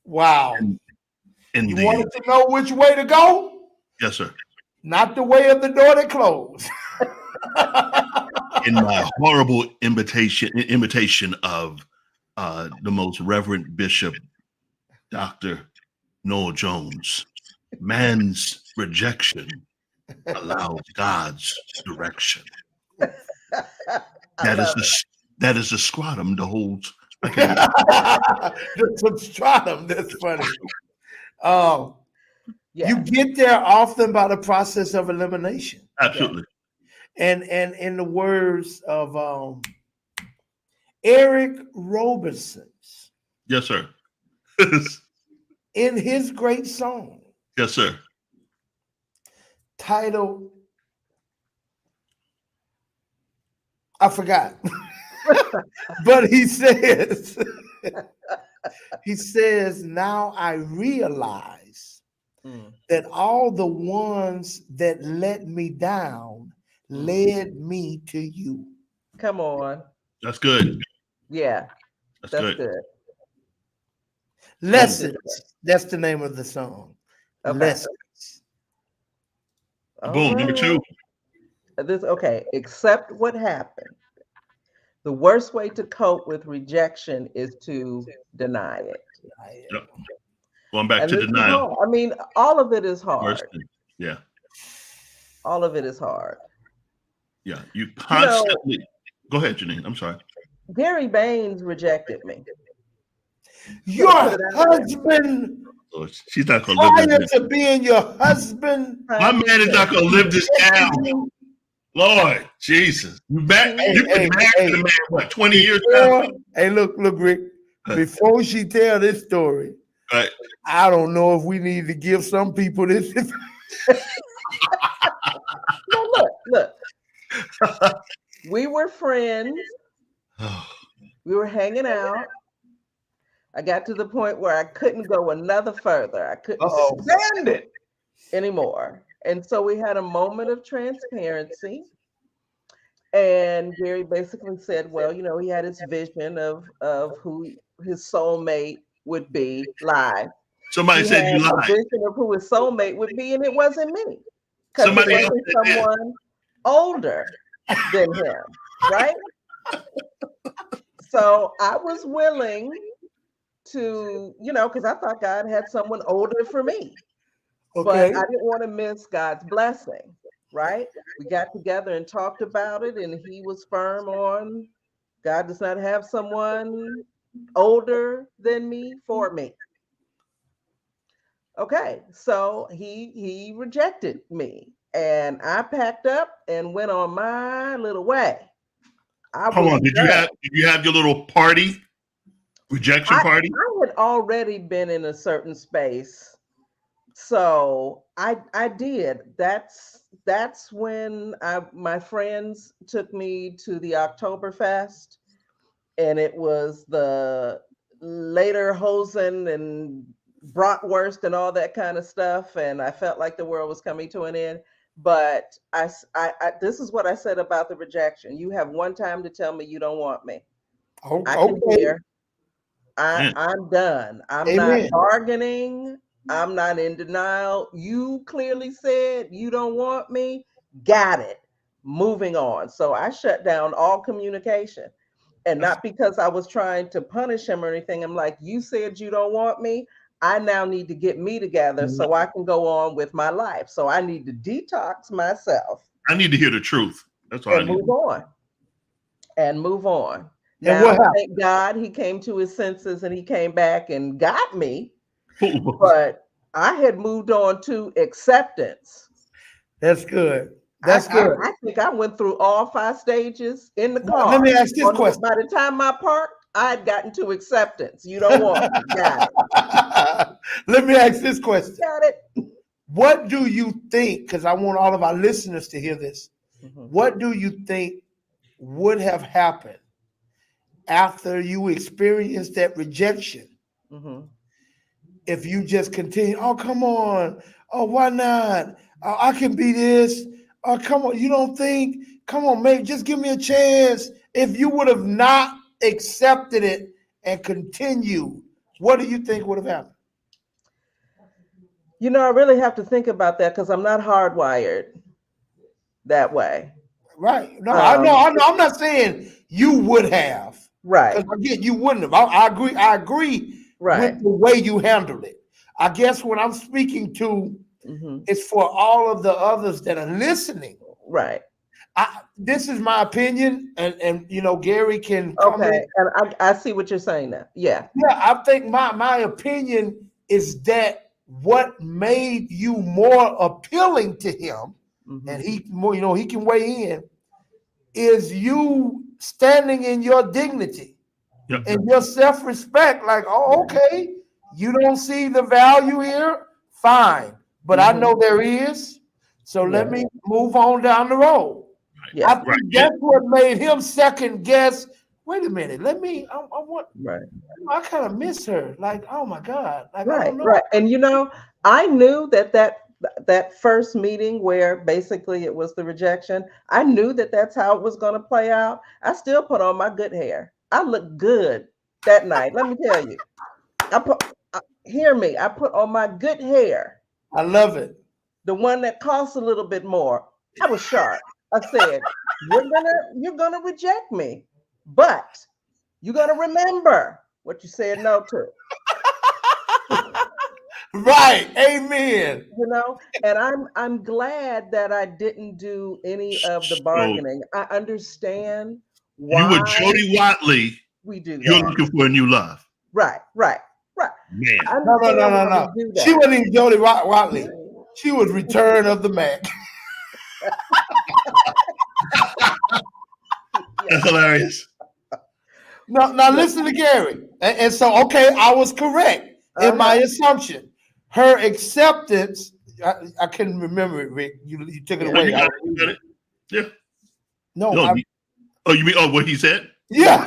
C: Wow.
A: In
C: You
A: the
C: wanted to know which way to go?
A: yes, sir.
C: Not the way of the door that closed.
A: In my horrible imitation of the most Reverend Bishop Dr. Noel Jones, man's rejection allows God's direction.
B: I love it.
A: That is the scrotum to hold.
C: The substratum. That's funny.
B: Yeah.
C: You get there often by the process of elimination.
A: Absolutely.
C: And in the words of Eric Roberson,
A: Yes, sir.
C: in his great song
A: Yes, sir.
C: titled, I forgot, but he says, now I realize
B: Mm.
C: that all the ones that let me down led me to you.
B: Come on.
A: That's good.
B: Yeah,
A: That's
B: that's
A: good.
B: good. That's
A: Boom.
B: good.
C: Lessons. That's the name of the song.
B: Okay.
C: Lessons.
B: All
A: Boom. Number
B: right.
A: two.
B: This okay. Accept what happened. The worst way to cope with rejection is to deny it.
A: Yep. Going back
B: And
A: to
B: this is
A: denial.
B: hard. I mean, all of it is
A: Worst
B: hard.
A: thing. Yeah.
B: All of it is hard.
A: Yeah. You
B: You know,
A: constantly. Go ahead, Janine. I'm sorry.
B: Gary Baines rejected me. Put
C: Your
B: it out there.
C: husband,
A: Oh, she's not gonna live this
C: prior
A: down.
C: to being your husband,
A: My
B: Time
A: man
B: to
A: is not
B: say.
A: gonna live this down. Lord Jesus. You've been
C: hey,
A: married to the man, what, 20 years
C: before,
A: now?
C: hey, look, Rick, before she tell this story,
A: Right.
C: I don't know if we need to give some people this.
B: No, look. We were friends. We were hanging out. I got to the point where I couldn't go another further. I couldn't
C: Uh-oh.
B: stand it anymore. And so we had a moment of transparency. And Gary basically said, well, he had his vision of who his soulmate would be live.
A: Somebody
B: He
A: said
B: had
A: you
B: a
A: lied.
B: vision of who his soulmate would be, and it wasn't me. Because it
A: Somebody else
B: wasn't
A: said that.
B: someone older than him, right? So I was willing to, because I thought God had someone older for me. But
C: Okay.
B: I didn't want to miss God's blessing, right? We got together and talked about it, and he was firm on God does not have someone older than me for me. Okay, so he rejected me, and I packed up and went on my little way. I
A: Hold
B: was
A: on. Did
B: done.
A: you have your little party? Rejection party?
B: I had already been in a certain space. So I did. That's when my friends took me to the Oktoberfest, and it was the later Hosen and bratwurst and all that kind of stuff, and I felt like the world was coming to an end. But this is what I said about the rejection. You have one time to tell me you don't want me. I can
C: Okay.
B: hear.
A: Man.
B: I'm done. I'm not
C: Amen.
B: bargaining. I'm not in denial. You clearly said you don't want me. Got it. Moving on. So I shut down all communication. And
A: That's,
B: not because I was trying to punish him or anything. I'm like, you said you don't want me. I now need to get me together so I can go on with my life. So I need to detox myself
A: I need to hear the truth. That's all I
B: and
A: need.
B: move on. And move on.
C: And what
B: Now,
C: happened?
B: thank God he came to his senses and he came back and got me.
A: But
B: But I had moved on to acceptance.
C: That's good. That's good.
B: I think I went through all 5 stages in the
C: Well,
B: car.
C: let me ask this
B: By
C: question.
B: the time I parked, I had gotten to acceptance. You don't want me. Got it.
C: Let me ask this question.
B: Got it.
C: What do you think? Because I want all of our listeners to hear this.
B: Mhm.
C: What do you think would have happened after you experienced that rejection
B: Mhm.
C: if you just continue? Oh, come on. Oh, why not? Oh, I can be this. Oh, come on. You don't think? Come on, mate. Just give me a chance. If you would have not accepted it and continued, what do you think would have happened?
B: I really have to think about that because I'm not hardwired that way.
C: Right. No, I know.
B: Um,
C: I'm not saying you would have.
B: right,
C: Because again, you wouldn't have. I agree. I agree
B: right.
C: with the way you handled it. I guess what I'm speaking to
B: Mhm.
C: is for all of the others that are listening.
B: Right.
C: This is my opinion, and Gary can
B: Okay.
C: comment.
B: And I see what you're saying now. Yeah.
C: Yeah, I think my opinion is that what made you more appealing to him,
B: Mhm.
C: and he more, he can weigh in, is you standing in your dignity
A: Yep.
C: and your self-respect. Like, oh, okay, You don't see the value here, fine. But I know there is. So let me move on down the road.
B: Yeah.
C: I think that's what made him second guess. Wait a minute. I want.
B: Right.
C: I kind of miss her. Like, oh my God. Like, I
B: Right.
C: don't know.
B: Right. And I knew that first meeting where basically it was the rejection, I knew that's how it was going to play out. I still put on my good hair. I looked good that night. Let me tell you. Hear me. I put on my good hair.
C: I love it.
B: The one that costs a little bit more. I was sharp. I said, you're gonna reject me, but you're gonna remember what you said no to.
C: Right. Amen.
B: And I'm glad that I didn't do any of the bargaining. I understand why
A: you were Jody Watley.
B: We do that.
A: You're looking for a new love.
B: Right.
A: Man.
C: No. She wasn't even Jody Watley. She was Return of the Mac.
A: That's hilarious.
C: Now listen to Gary. And so, okay, I was correct in my assumption. Her acceptance, I couldn't remember it, Rick. You took it away.
A: You got it? Yeah.
C: No.
A: You mean what he said?
C: Yeah.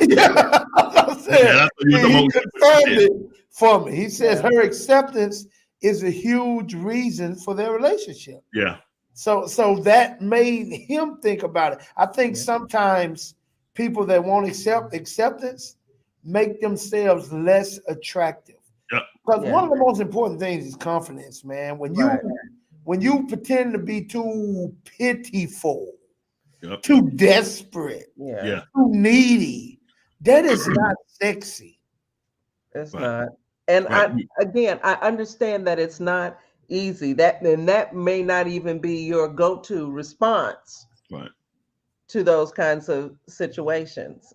C: I'm saying. He confirmed it for me. He says her acceptance is a huge reason for their relationship.
A: Yeah.
C: So that made him think about it. I think sometimes people that won't accept acceptance make themselves less attractive.
A: Yeah.
C: Because one of the most important things is confidence, man. When you pretend to be too pitiful, too desperate, too needy, that is not sexy.
B: It's not. And I understand that it's not easy. That may not even be your go-to response to those kinds of situations.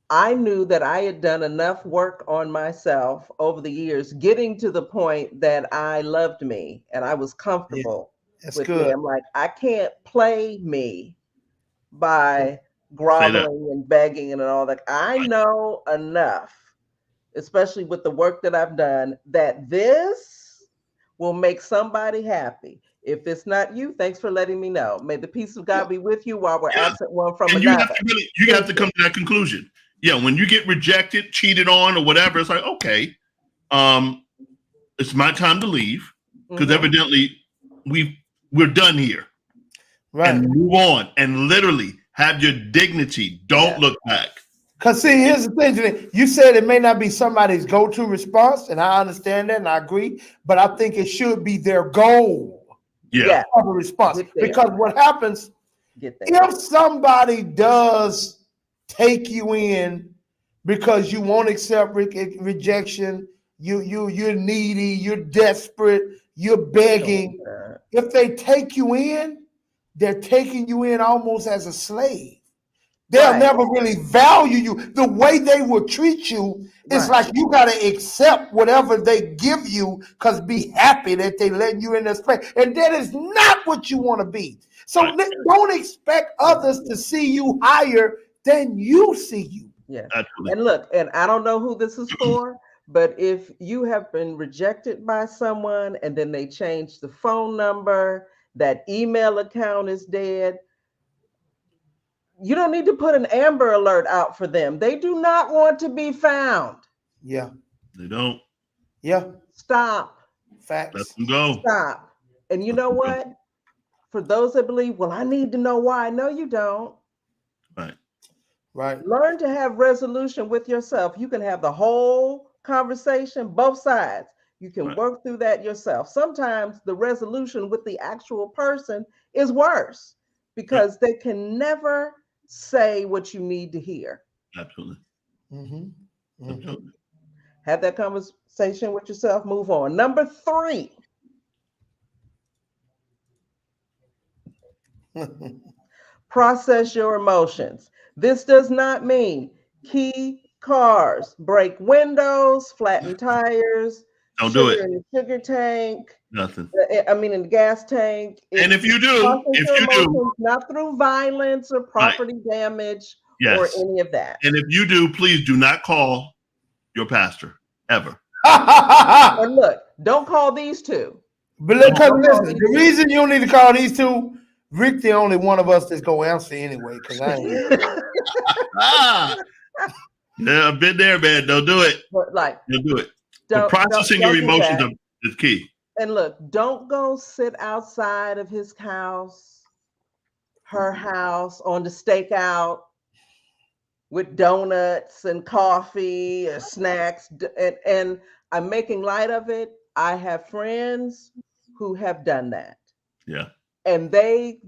B: I knew that I had done enough work on myself over the years, getting to the point that I loved me and I was comfortable with me. I'm like, I can't play me by groveling and begging and all that. I know enough, especially with the work that I've done, that this will make somebody happy. If it's not you, thanks for letting me know. May the peace of God be with you while we're absent one from another.
A: You have to come to that conclusion. Yeah, when you get rejected, cheated on, or whatever, it's like, okay, it's my time to leave because evidently we're done here. Right. And move on and literally have your dignity. Don't look back.
C: Because see, here's the thing. You said it may not be somebody's go-to response, and I understand that and I agree, but I think it should be their goal of a response. Because what happens if somebody does take you in because you won't accept rejection, you're needy, you're desperate, you're begging. If they take you in, they're taking you in almost as a slave. They'll never really value you. The way they will treat you is like you got to accept whatever they give you because be happy that they let you in this place. And that is not what you want to be. So don't expect others to see you higher than you see you.
B: Yeah. And look, and I don't know who this is for, but if you have been rejected by someone and then they change the phone number, that email account is dead, you don't need to put an Amber Alert out for them. They do not want to be found.
C: Yeah.
A: They don't.
C: Yeah.
B: Stop.
C: Facts.
A: Let them go.
B: Stop. And you know what? For those that believe, well, I need to know why. No, you don't.
C: Right.
B: Learn to have resolution with yourself. You can have the whole conversation, both sides. You can work through that yourself. Sometimes the resolution with the actual person is worse because they can never say what you need to hear.
A: Absolutely.
C: Absolutely.
B: Have that conversation with yourself. Move on. Number 3. Process your emotions. This does not mean key cars, break windows, flatten tires,
A: don't do it
B: in the sugar tank.
A: Nothing.
B: I mean, in the gas tank.
A: And if you do,
B: not through violence or property damage or any of that.
A: And if you do, please do not call your pastor ever.
B: And look, don't call these two.
C: But
B: Don't call
C: listen,
B: these
C: the reason you don't need to call these two, Rick, the only one of us that's gonna answer anyway, because I ain't.
A: Ah, yeah, I've been there, man. Don't do it.
B: But like,
A: Don't do it. But processing your
B: don't do
A: emotions
B: that.
A: is key.
B: And look, don't go sit outside of his house, her house, on the stakeout with donuts and coffee or snacks. And I'm making light of it. I have friends who have done that.
A: Yeah.
B: And they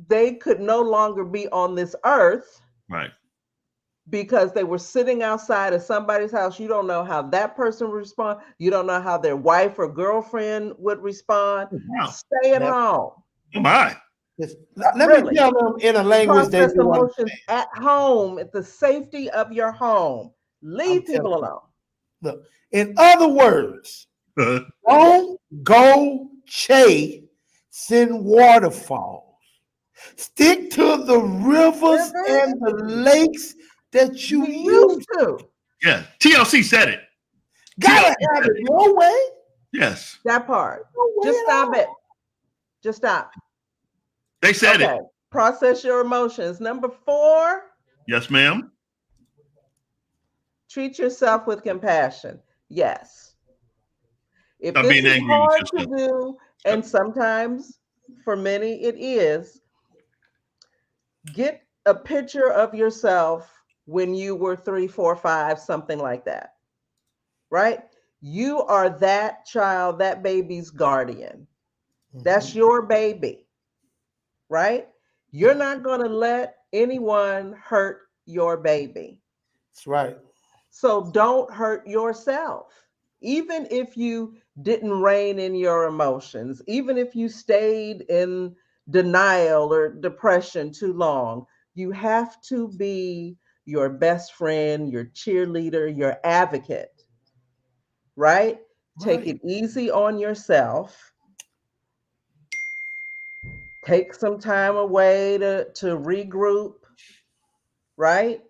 B: could no longer be on this earth
A: Right.
B: because they were sitting outside of somebody's house. You don't know how that person would respond. You don't know how their wife or girlfriend would respond.
A: Oh, wow.
B: Stay at home.
A: Oh my.
C: Let
B: Really.
C: me tell them in a language they
B: Process
C: do
B: emotions
C: understand.
B: at home, at the safety of your home. Leave people alone.
C: Look, in other words, don't go chasing waterfalls. Stick to the rivers and the lakes that you used
B: to.
A: Yeah. TLC said it.
C: Gotta have it your way.
A: Yes.
B: That part. Just stop it. Just stop.
A: They said it.
B: Process your emotions. Number 4.
A: Yes, ma'am.
B: Treat yourself with compassion. Yes. If
A: Stop
B: this
A: being
B: is
A: angry with
B: hard
A: yourself.
B: to do, and sometimes for many it is, get a picture of yourself when you were 3, 4, 5, something like that. Right? You are that child, that baby's guardian. That's your baby. Right? You're not going to let anyone hurt your baby.
C: That's right.
B: So don't hurt yourself. Even if you didn't rein in your emotions, even if you stayed in denial or depression too long, you have to be your best friend, your cheerleader, your advocate, right? Take it easy on yourself. Take some time away to regroup, right?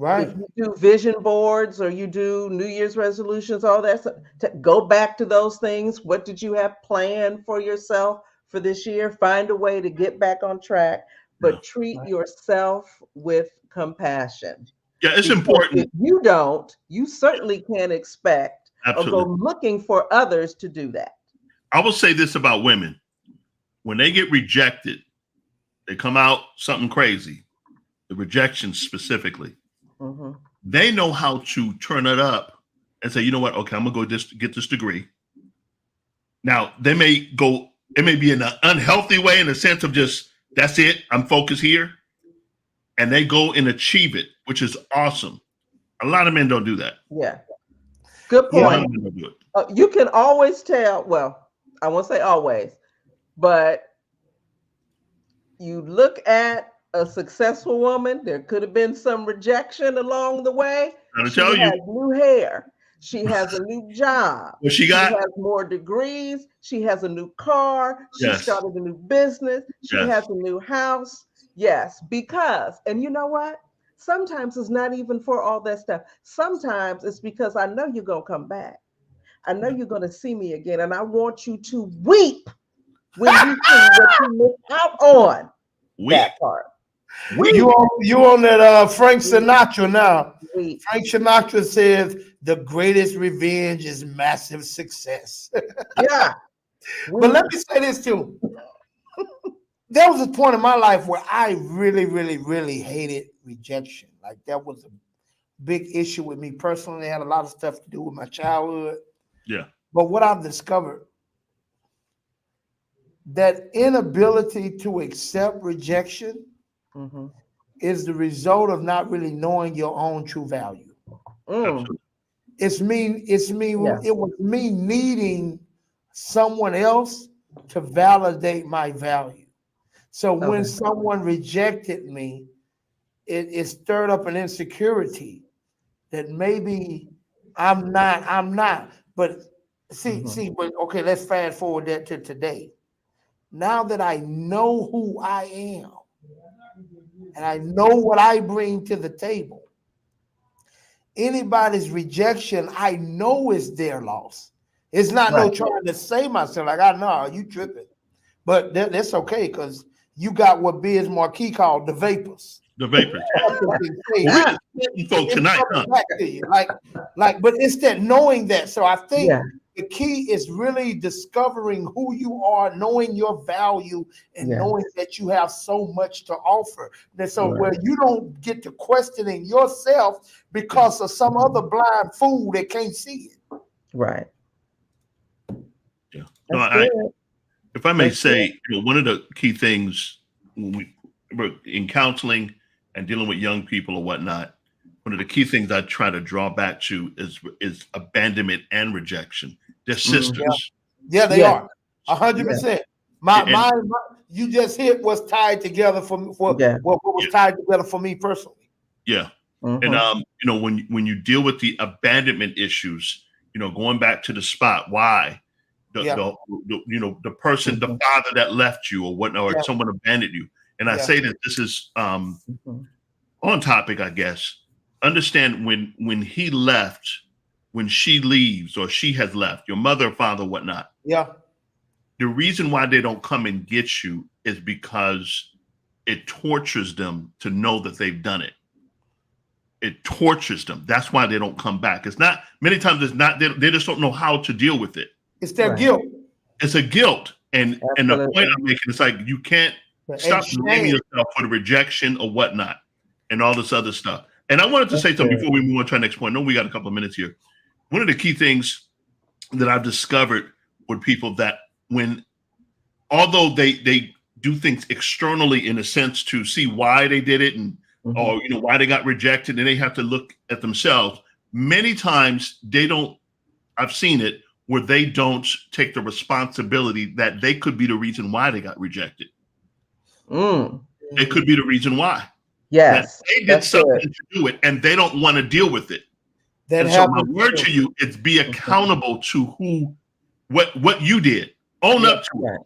C: Right.
B: If you do vision boards or you do New Year's resolutions, all that stuff, to go back to those things. What did you have planned for yourself for this year? Find a way to get back on track, but treat yourself with compassion.
A: Yeah, it's
B: Because
A: important.
B: if you don't, you certainly can't expect or go looking for others to do that.
A: I will say this about women. When they get rejected, they come out something crazy. The rejection specifically.
B: Mm-hmm.
A: They know how to turn it up and say, you know what? Okay, I'm gonna go get this degree. Now they may go. It may be in an unhealthy way, in the sense of just that's it. I'm focused here, and they go and achieve it, which is awesome. A lot of men don't do that.
B: Yeah, good point.
A: A lot of men don't do it.
B: You can always tell. Well, I won't say always, but you look at a successful woman, there could have been some rejection along the way. She has new hair. She has a new job.
A: What she
B: has more degrees. She has a new car. She started a new business. She has a new house. Yes, because, and you know what? Sometimes it's not even for all that stuff. Sometimes it's because I know you're going to come back. I know you're going to see me again. And I want you to weep when you see what you missed out on. That part.
C: You on that Frank Sinatra now. Frank Sinatra says the greatest revenge is massive success.
B: Yeah.
C: But let me say this too. There was a point in my life where I really, really, really hated rejection. Like that was a big issue with me personally. It had a lot of stuff to do with my childhood.
A: Yeah.
C: But what I've discovered, that inability to accept rejection is the result of not really knowing your own true value. It was me needing someone else to validate my value. So when someone rejected me, it stirred up an insecurity that maybe I'm not. But but okay, let's fast forward that to today. Now that I know who I am and I know what I bring to the table, anybody's rejection, I know is their loss. It's not no
B: Right.
C: trying to save myself. Like, I know you tripping. But that's okay, because you got what Biz Marquis called the vapors.
A: The vapors.
C: Well,
A: We just hitting folk tonight, huh?
C: back to you. But it's that knowing that. So I think
B: Yeah.
C: the key is really discovering who you are, knowing your value, and
B: Yeah.
C: knowing that you have so much to offer. And so
B: Right.
C: where you don't get to questioning yourself because of some other blind fool that can't see it.
B: Right.
A: Yeah. No,
B: That's good.
A: if I may
B: That's
A: say, one of the key things when we're in counseling and dealing with young people or whatnot, one of the key things I try to draw back to is abandonment and rejection. They're sisters.
C: Yeah, they
B: Yeah.
C: are 100%. You just hit what's tied together for what was tied together for me personally.
A: Yeah.
B: Mhm.
A: And when you deal with the abandonment issues, going back to the spot, why the person, the father that left you or whatnot, or someone abandoned you. And I say that this is on topic, I guess. Understand when he left, when she leaves or she has left, your mother, father, whatnot.
C: Yeah.
A: The reason why they don't come and get you is because it tortures them to know that they've done it. It tortures them. That's why they don't come back. It's not, many times it's not, they just don't know how to deal with it.
C: It's their guilt.
A: It's a guilt. And the point I'm making is like, you can't stop blaming yourself for the rejection or whatnot and all this other stuff. And I wanted to say something before we move on to our next point. I know we got a couple of minutes here. One of the key things that I've discovered with people that although they do things externally in a sense to see why they did it and or why they got rejected, and they have to look at themselves. Many times I've seen it where they don't take the responsibility that they could be the reason why they got rejected. It could be the reason why.
B: Yes.
A: That they did something to do it and they don't want to deal with it. And so my word to you is be accountable to what you did. Own up to it.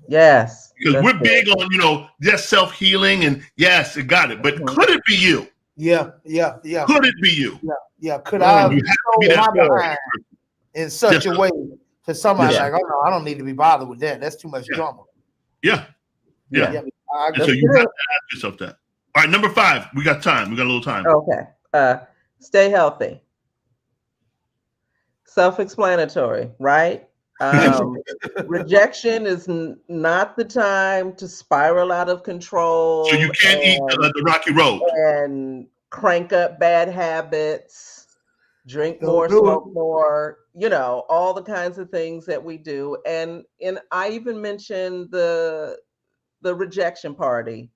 B: Yes.
A: Because we're big on, just self-healing and yes, it got it. But could it be you?
C: Yeah.
A: Could it be you?
C: Yeah. Could I
A: you have to be that
C: behind in such a way to somebody like, oh no, I don't need to be bothered with that. That's too much drama.
A: Yeah. And so you have to ask yourself that. All right, number 5. We got time. We got a little time.
B: Okay. Stay healthy. Self-explanatory, right? Rejection is not the time to spiral out of control.
A: So you can't eat the rocky road
B: and crank up bad habits, drink more, smoke more, all the kinds of things that we do. And I even mentioned the rejection party.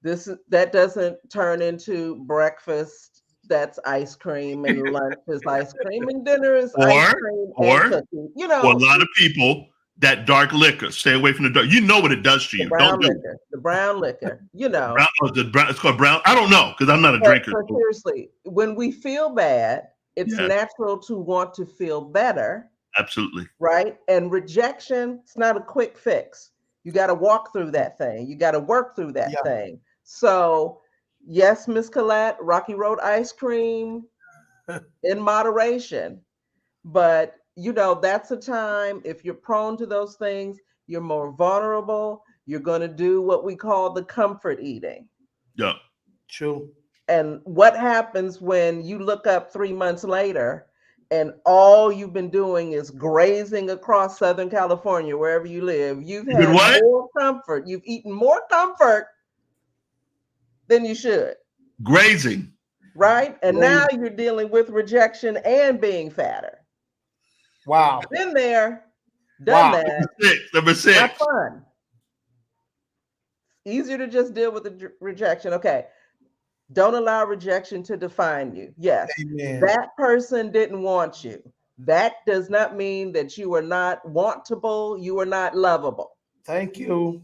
B: That doesn't turn into breakfast. That's ice cream, and lunch is ice cream, and dinner is ice cream and cookies.
A: For a lot of people, that dark liquor. Stay away from the dark. You know what it does to you. Don't do
B: it. The brown liquor.
A: It's called brown. I don't know because I'm not a drinker.
B: But seriously, when we feel bad, it's natural to want to feel better.
A: Absolutely.
B: Right. And rejection, it's not a quick fix. You got to walk through that thing. You got to work through that thing. So yes, Miss Collette, Rocky Road ice cream in moderation. But, that's a time, if you're prone to those things, you're more vulnerable. You're going to do what we call the comfort eating.
A: Yeah.
C: True.
B: And what happens when you look up 3 months later and all you've been doing is grazing across Southern California, wherever you live? You've had more comfort. You've eaten more comfort than you should.
A: Grazing.
B: Right? And now you're dealing with rejection and being fatter.
C: Wow.
B: Been there, done that.
A: Number 6.
B: Not fun. Easier to just deal with the rejection. Okay. Don't allow rejection to define you. Yes.
C: Amen.
B: That person didn't want you. That does not mean that you are not wantable. You are not lovable.
C: Thank you.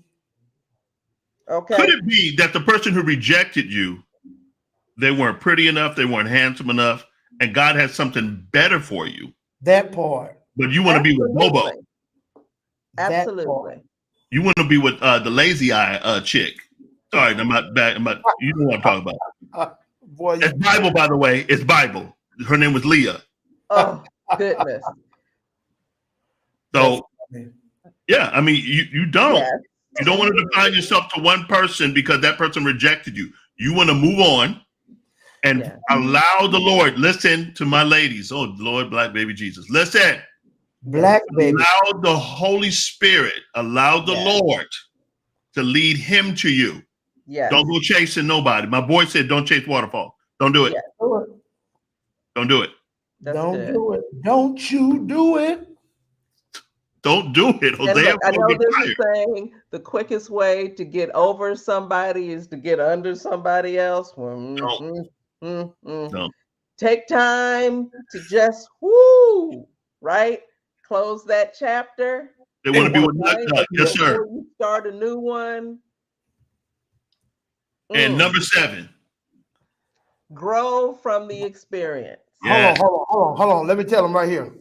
B: Okay.
A: Could it be that the person who rejected you, they weren't pretty enough, they weren't handsome enough, and God has something better for you?
C: That part.
A: But you want to be with Bobo.
B: Absolutely.
A: You want to be with the lazy eye chick. Sorry, I'm not bad. You know what I'm talking about. It's Bible, by the way. It's Bible. Her name was Leah.
B: Oh. Goodness.
A: So, yeah, I mean, you don't.
B: Yes.
A: You don't want to define yourself to one person because that person rejected you. You want to move on and allow the Lord. Listen to my ladies. Oh, Lord, black baby Jesus. Listen.
C: Black baby.
A: Allow the Holy Spirit, allow the Lord to lead him to you.
B: Yes.
A: Don't go chasing nobody. My boy said, don't chase waterfall. Don't do it.
B: Yes.
A: Don't do it.
C: Don't do it. Don't you do it.
A: Don't do it.
B: And look, I know this is saying the quickest way to get over somebody is to get under somebody else.
A: No.
B: Take time to just right? Close that chapter.
A: They want to be with nut. Yes, sir.
B: Before you start a new one.
A: And number 7.
B: Grow from the experience.
A: Yes.
C: Hold on. Let me tell them right here.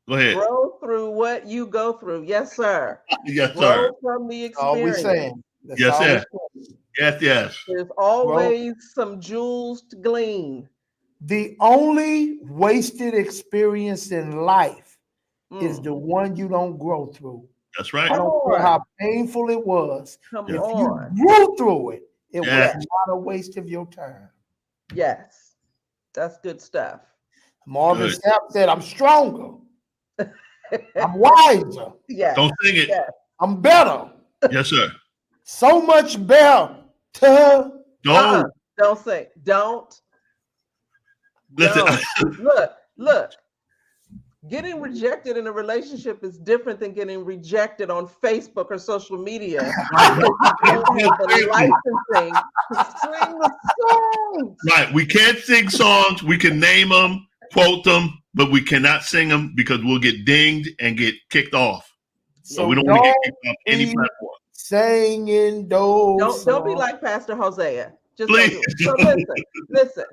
A: Go ahead.
B: Grow through what you go through. Yes, sir.
A: Yes,
B: Grow
A: sir.
B: from the experience.
C: All we saying.
A: Yes, yes. Yes.
B: There's always some jewels to glean.
C: The only wasted experience in life is the one you don't grow through.
A: That's right.
C: I don't care how painful it was.
B: If
C: you grew through it, it was not a waste of your time.
B: Yes. That's good stuff.
C: Marvin Sapp said, I'm stronger. I'm wiser.
B: Yeah.
A: Don't sing it.
B: Yes.
C: I'm better.
A: Yes, sir.
C: So much better.
B: Don't sing. Don't.
A: Listen.
B: Look. Getting rejected in a relationship is different than getting rejected on Facebook or social media. You don't have the licensing to sing the songs.
A: Right. We can't sing songs. We can name them, quote them, but we cannot sing them because we'll get dinged and get kicked off. So we don't want to get kicked off any platform.
C: Singing those.
B: Don't be like Pastor Hosea. Just
A: please.
B: So listen.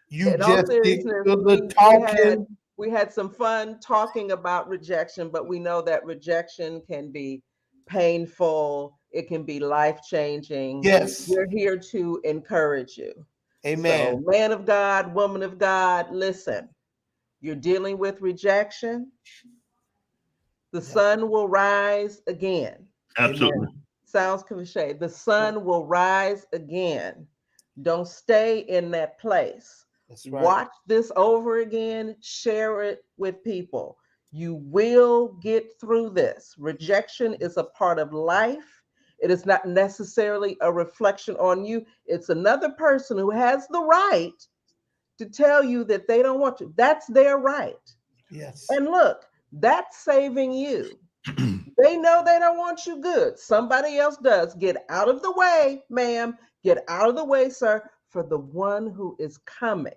C: You just stick to the talking.
B: We had some fun talking about rejection, but we know that rejection can be painful. It can be life-changing.
C: Yes.
B: We're here to encourage you.
C: Amen.
B: So, man of God, woman of God, listen. You're dealing with rejection. The sun will rise again.
A: Absolutely.
B: Sounds cliche. The sun will rise again. Don't stay in that place. That's right. Watch this over again. Share it with people. You will get through this. Rejection is a part of life. It is not necessarily a reflection on you. It's another person who has the right to tell you that they don't want you. That's their right.
C: Yes.
B: And look, that's saving you. They know they don't want you good. Somebody else does. Get out of the way, ma'am. Get out of the way, sir, for the one who is coming.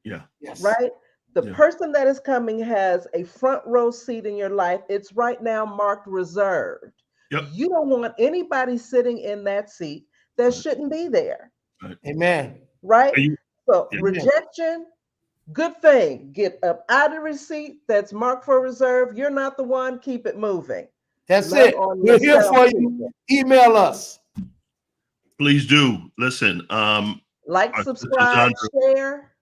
A: Yeah.
C: Yes.
B: Right? The person that is coming has a front row seat in your life. It's right now marked reserved.
A: Yep.
B: You don't want anybody sitting in that seat that shouldn't be there.
A: Right.
C: Amen.
B: Right? Rejection, good thing. Get up out of the seat that's marked for reserve. You're not the one. Keep it moving.
C: That's it. We're here for you. Email us.
A: Please do. Listen.
B: Like, subscribe, share.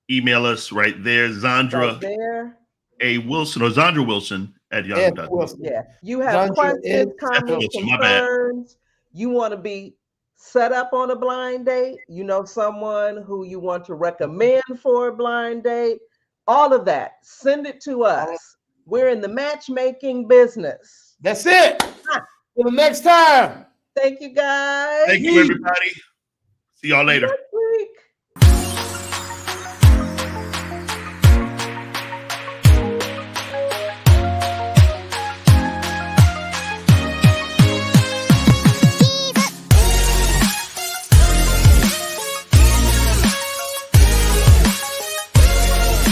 A: Email us right there, Zandra A. Wilson or Zandra Wilson at yahoo.com.
B: Yeah. You have questions, comments, concerns. You want to be set up on a blind date. You know someone who you want to recommend for a blind date. All of that. Send it to us. We're in the matchmaking business.
C: That's it. Till the next time.
B: Thank you, guys.
A: Thank you, everybody. See y'all later.